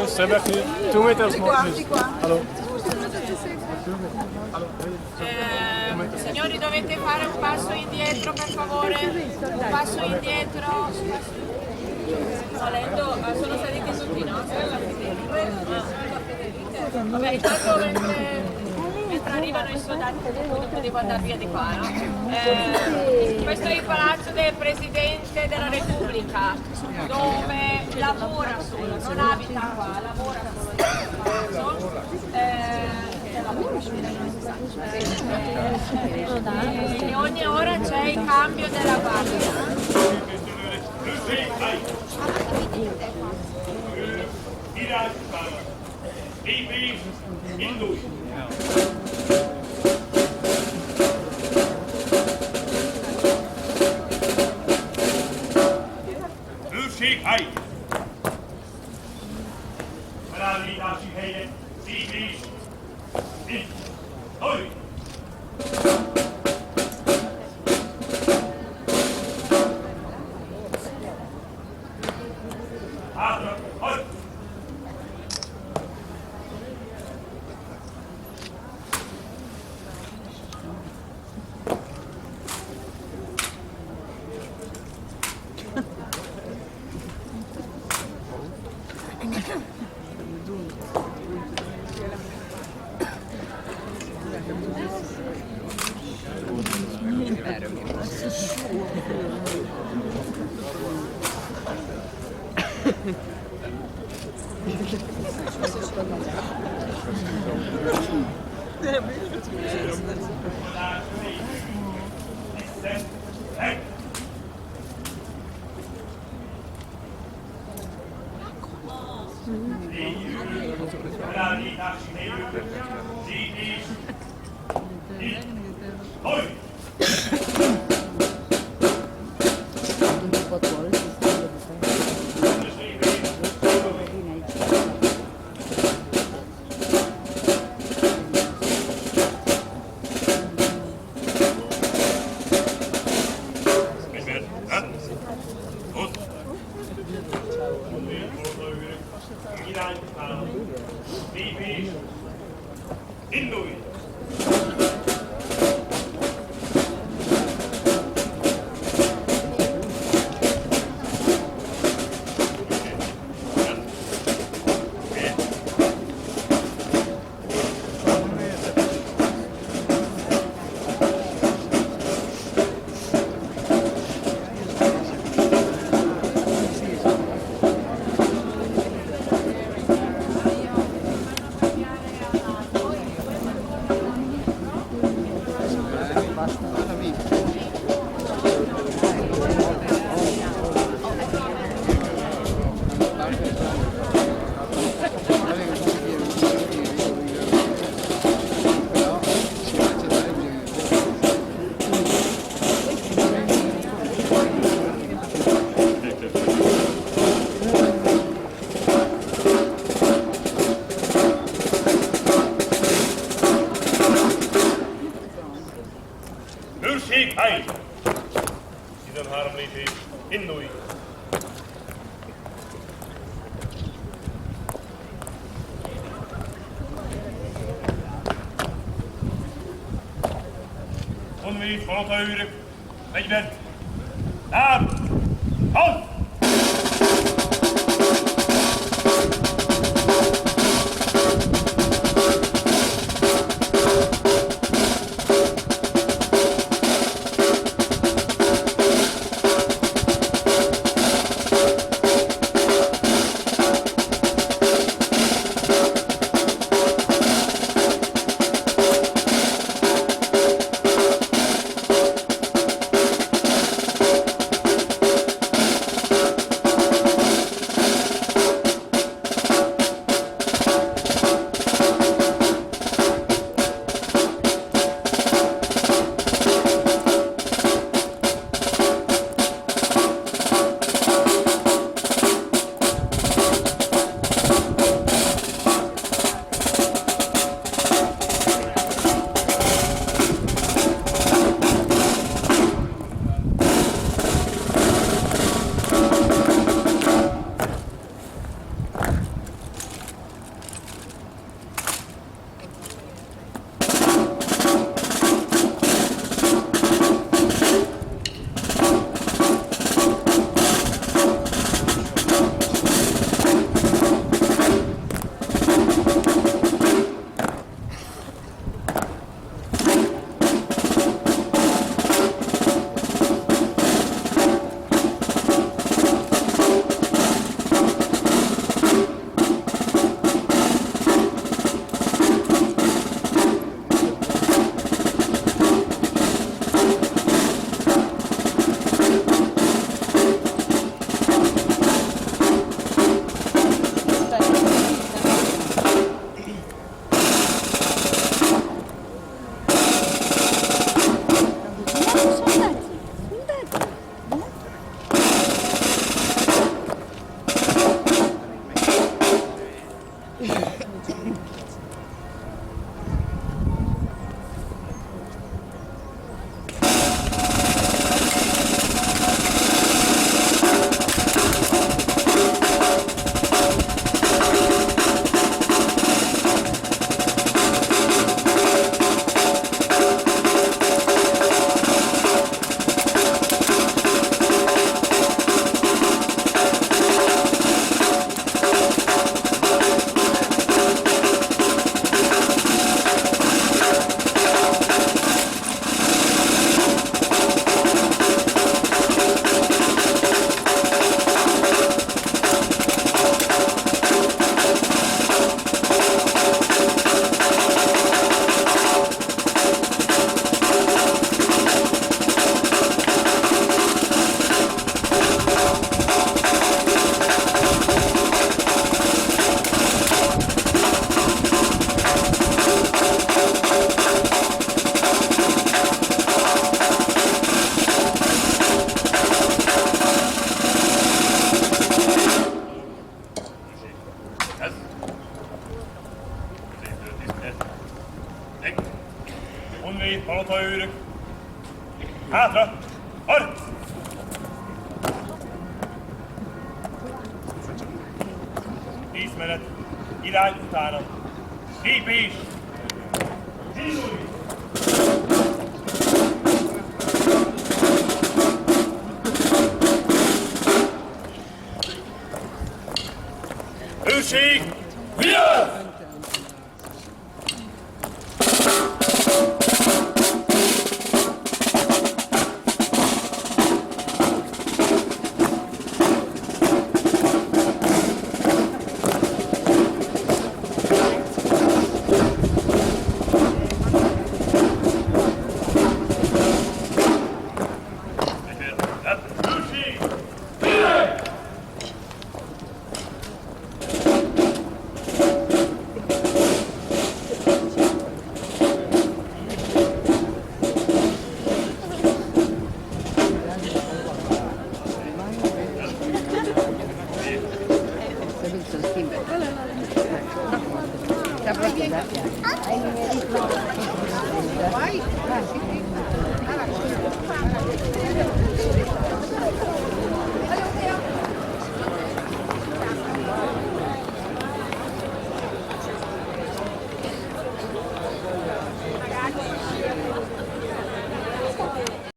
Sembra che 2 meters more. Allora. Signori, dovete fare un passo indietro, per favore. Un passo indietro. Volendo, sono saliti tutti, no? Vabbè, intanto mentre arrivano i soldati, dopo devo andare via di qua, no? Questo è il palazzo del Presidente della Repubblica, dove lavora solo, non abita qua, lavora solo in questo palazzo. E ogni ora c'è il cambio della guardia. In lui. Hai. Moralità ci vede, si dice. In lui. Altro, oi. In lui. Hai. Idan harmlete in lui. Onvi frontaur. Mejden. Naam. Halt. Honvéd palotaőrök. Hátra! Harc! Díszmenet. Irány utána. Lépés! Indulj! Őrség! Vigyázz! Vai?